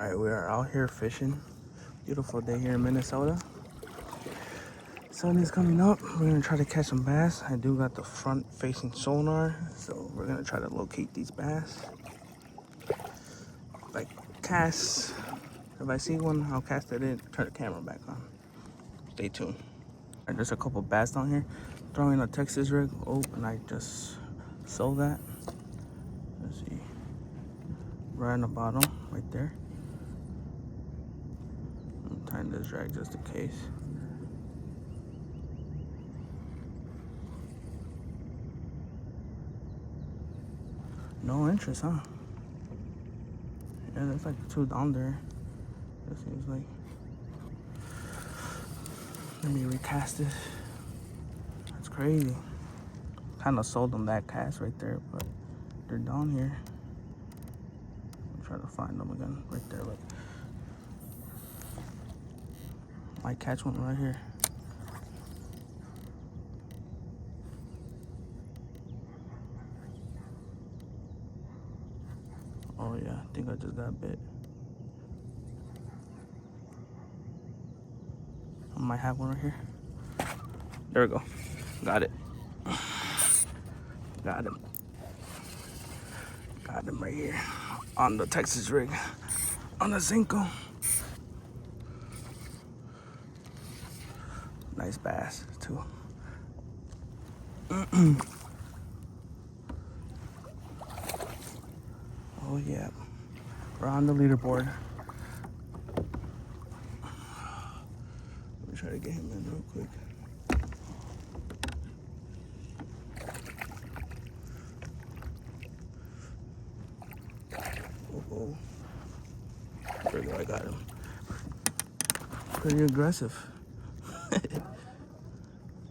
Alright, we are out here fishing. Beautiful day here in Minnesota. Sun is coming up. We're gonna try to catch some bass. I do got the front facing sonar, so we're gonna try to locate these bass. If I cast, if I see one, I'll cast it in, turn the camera back on. Stay tuned. Alright, there's a couple bass down here. Throwing a Texas rig. Oh, and I just sold that. Let's see. Right on the bottom, right there. I'm tying this drag just in case. No interest, huh? Yeah, there's like two down there. It seems like. Let me recast it. That's crazy. Kind of sold them that cast right there, but they're down here. I'm trying to find them again. Right there, look. Might catch one right here. Oh yeah, I think I just got bit. I might have one right here. There we go. Got it. Got him. Got him right here. On the Texas rig. On the Zinco. Nice bass, too. Oh yeah. We're on the leaderboard. Let me try to get him in real quick. Oh, there we go, I got him. Pretty aggressive.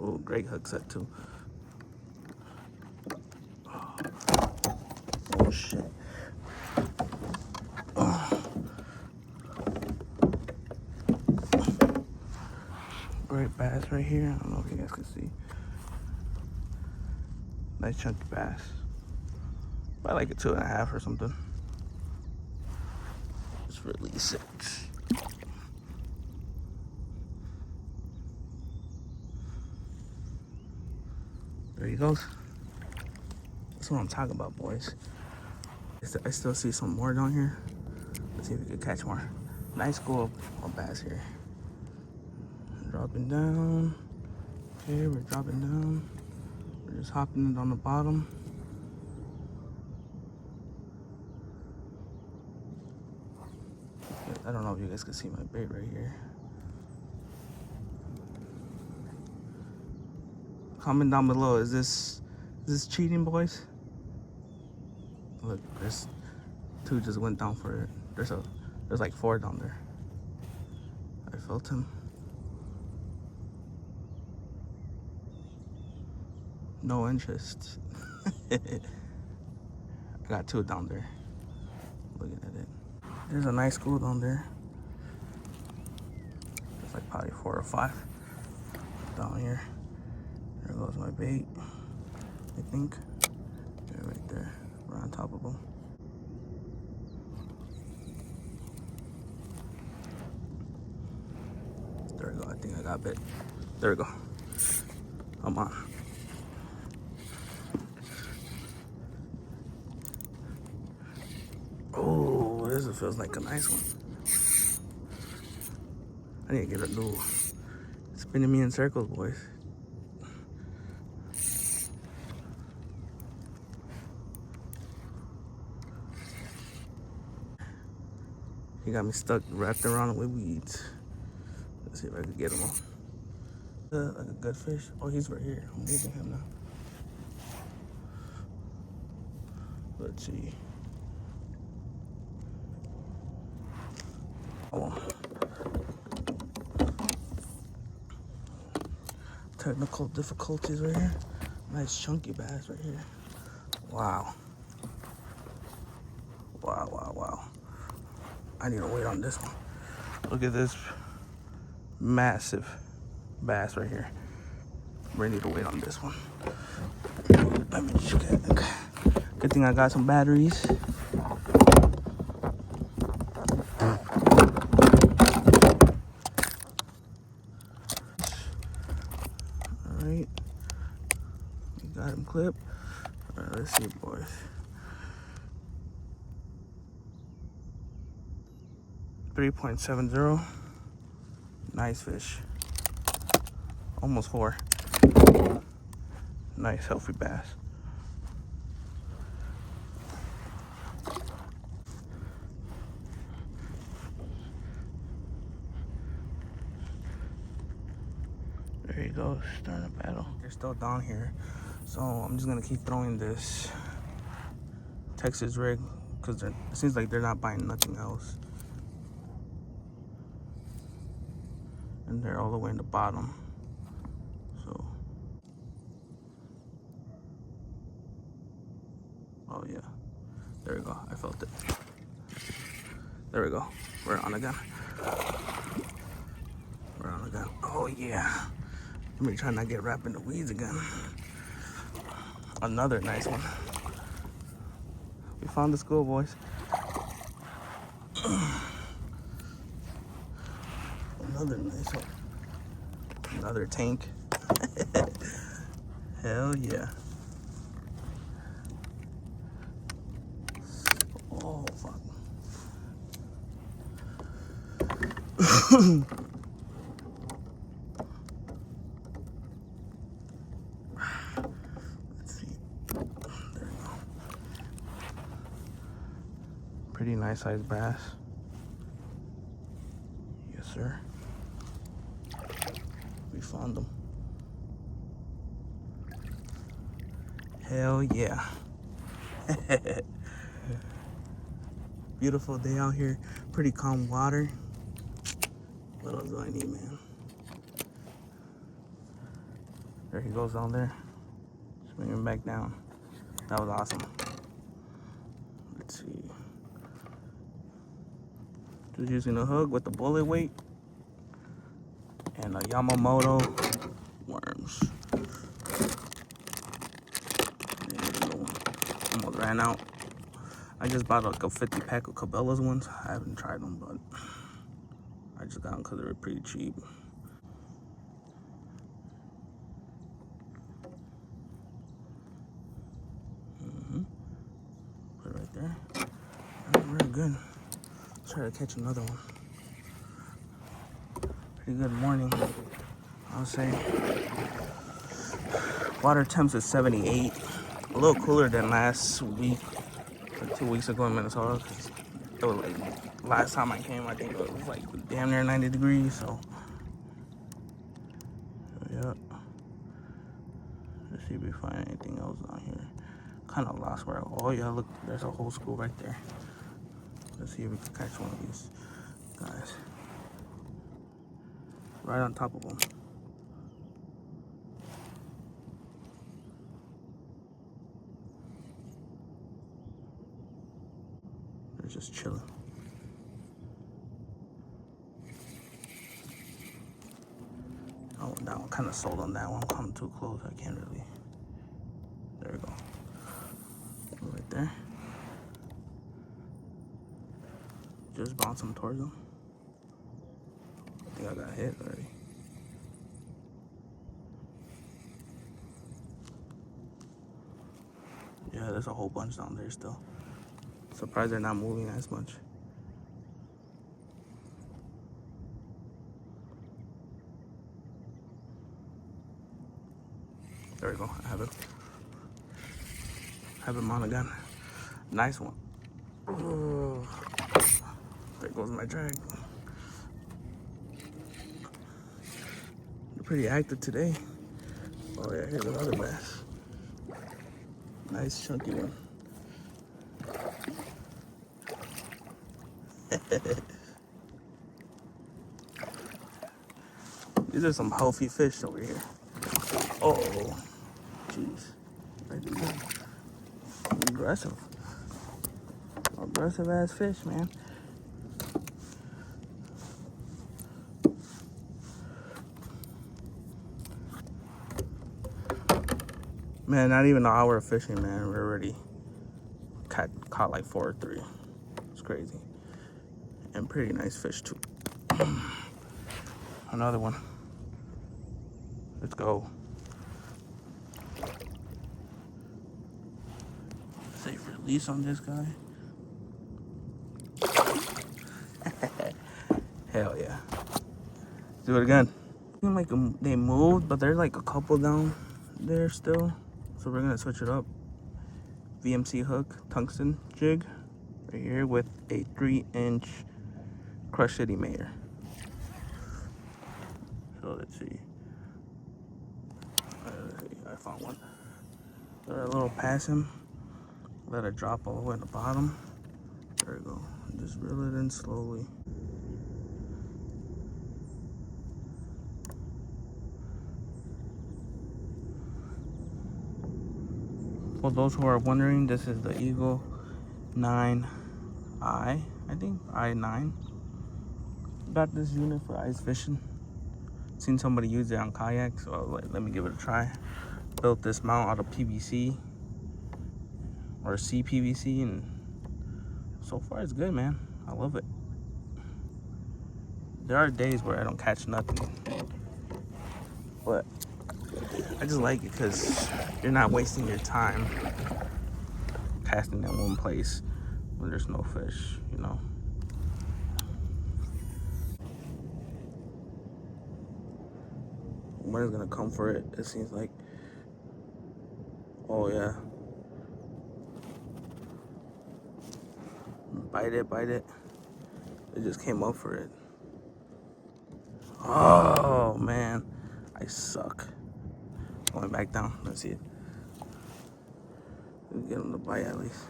Oh, great hook set too. Oh shit. Great bass right here. I don't know if you guys can see. Nice chunky bass. About like a 2.5 or something. Just release it. There he goes. That's what I'm talking about, boys. I still see some more down here. Let's see if we can catch more. Nice school of bass here. Dropping down. Okay, we're dropping down. We're just hopping it on the bottom. I don't know if you guys can see my bait right here. Comment down below, is this cheating, boys? Look, there's two just went down for it. There's like 4 down there. I felt him. No interest. I got 2 down there. Looking at it. There's a nice school down there. There's like probably 4 or 5 down here. There goes my bait, I think. Yeah, right there. Right on top of them. There we go. I think I got bit. There we go. Come on. Oh, this feels like a nice one. I need to get a new. Spinning me in circles, boys. He got me stuck, wrapped around with weeds. Let's see if I can get him on. Like a good fish. Oh, he's right here. I'm moving him now. Let's see. Oh. Technical difficulties right here. Nice chunky bass right here. Wow. Wow, wow, wow. I need to wait on this one. Look at this massive bass right here. We need to wait on this one. Let me just get, okay. Good thing I got some batteries. clip. All right, let's see, boys. .70. Nice fish. Almost 4. Nice healthy bass. There you go, starting to battle. They're still down here, so I'm just gonna keep throwing this Texas rig because it seems like they're not buying nothing else. And they're all the way in the bottom. So, oh yeah, there we go. I felt it. There we go. We're on again. We're on again. Oh yeah. Let me try not to get wrapped in the weeds again. Another nice one. We found the school, boys. Another nice one. Another tank. Hell yeah. Oh, fuck. Let's see. There we go. Pretty nice sized bass. Yes, sir. We found them. Hell yeah. Beautiful day out here. Pretty calm water. What else do I need, man? There he goes down there. Swinging back down. That was awesome. Let's see. Just using a hook with the bullet weight and a Yamamoto worms. Almost ran out. I just bought like a 50 pack of Cabela's ones. I haven't tried them, but I just got them because they were pretty cheap. Put it right there. All right, we're good. Let's try to catch another one. Pretty good morning, I'll say. Water temps is 78. A little cooler than last week, like 2 weeks ago in Minnesota. Cause it was like, last time I came, I think it was like damn near 90 degrees, so. Yeah. Let's see if we find anything else down here. Kind of lost where oh yeah, look, there's a whole school right there. Let's see if we can catch one of these guys. Right on top of them. They're just chilling. Oh, that one kind of sold on that one. Coming too close, I can't really. There we go. Right there. Just bounce them towards them. I think I got hit already. Yeah, there's a whole bunch down there still. Surprised they're not moving as much. There we go. I have it. Have him on again. Nice one. Oh, there goes my drag. You're pretty active today. Oh yeah, here's another bass. Nice chunky one. These are some healthy fish over here. Oh, jeez. Aggressive. Aggressive ass fish, man. Man, not even an hour of fishing, man. We're already caught like 4 or 3. It's crazy. And pretty nice fish, too. Another one. Let's go. release on this guy. Hell yeah. Do it again. Seems like they moved, but there's like a couple down there still. So we're gonna switch it up. VMC hook, tungsten jig, right here with a 3-inch Crush City Mayor. So let's see. I found one. Let it a little past him. Let it drop all the way at the bottom. There we go. Just reel it in slowly. For those who are wondering, this is the Eagle 9i, I think, i9. Got this unit for ice fishing. Seen somebody use it on kayaks, so I was like, let me give it a try. Built this mount out of PVC, or CPVC, and so far it's good, man. I love it. There are days where I don't catch nothing, but I just like it because you're not wasting your time casting in one place when there's no fish, you know. When is gonna come for it? It seems like. Oh yeah. Bite it, bite it. It just came up for it. Oh man, I suck. Going back down. Let's see it. Let's get him to bite at least.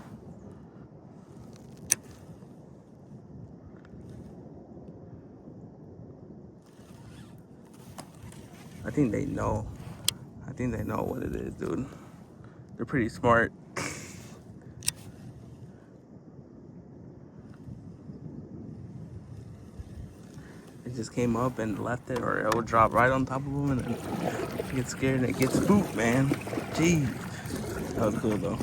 I think they know. I think they know what it is, dude. They're pretty smart. It just came up and left it, or it will drop right on top of them, and then you get scared and it gets spooked, man. Jeez. That was cool though.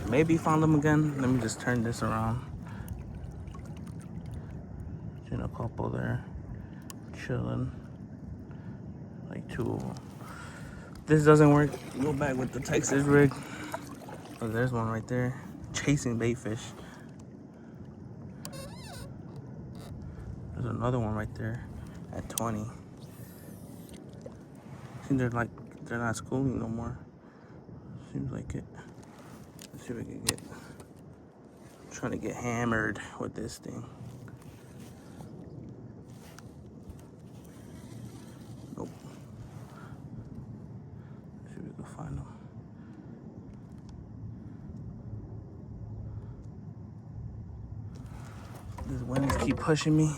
Maybe found them again. Let me just turn this around. Seen a couple there chilling, like 2 of them. This doesn't work. Go back with the Texas rig. Oh, there's one right there, chasing bait fish. There's another one right there at 20. Seems they're not schooling no more. Seems like it. Let's see if we can get. I'm trying to get hammered with this thing. Nope. Let's see if we can find them. These winds keep pushing me.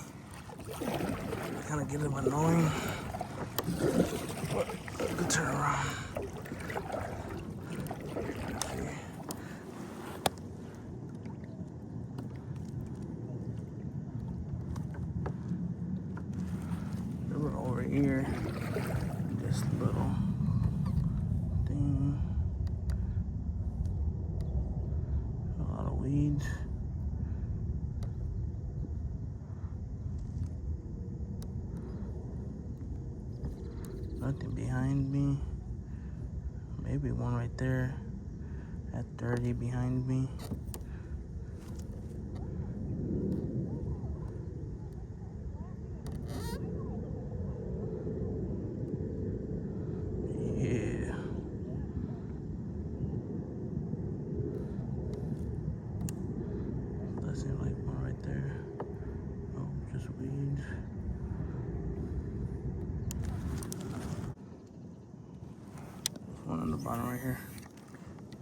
Kind of get them annoying. Turn around. They were over here. This little thing. A lot of weeds. Nothing behind me. Maybe one right there at 30 behind me. Yeah. That seems like one right there. Oh, just weeds. One on the bottom right here.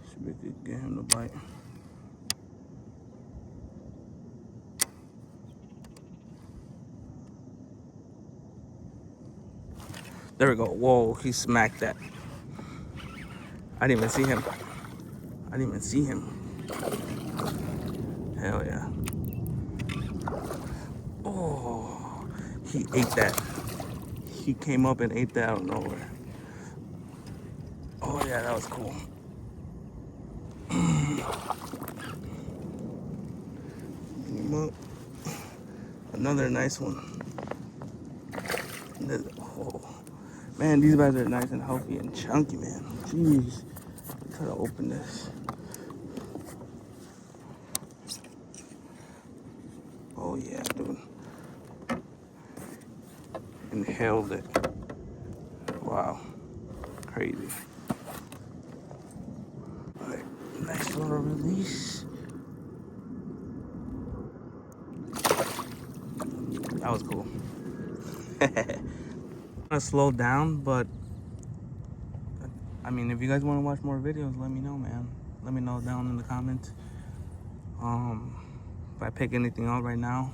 See if we could get him to bite. There we go. Whoa, he smacked that. I didn't even see him. I didn't even see him. Hell yeah. Oh, he ate that. He came up and ate that out of nowhere. Oh yeah, that was cool. Another nice one. Oh, Man, these bags are nice and healthy and chunky, man. Jeez. Try to open this. Oh yeah, dude. Inhaled it. Wow. Crazy. Alright, nice little release. That was cool. I'm gonna slow down, but I mean, if you guys want to watch more videos, let me know, man. Let me know down in the comments. If I pick anything out right now,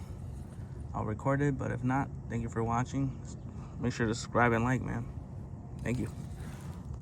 I'll record it. But if not, thank you for watching. Make sure to subscribe and like, man. Thank you.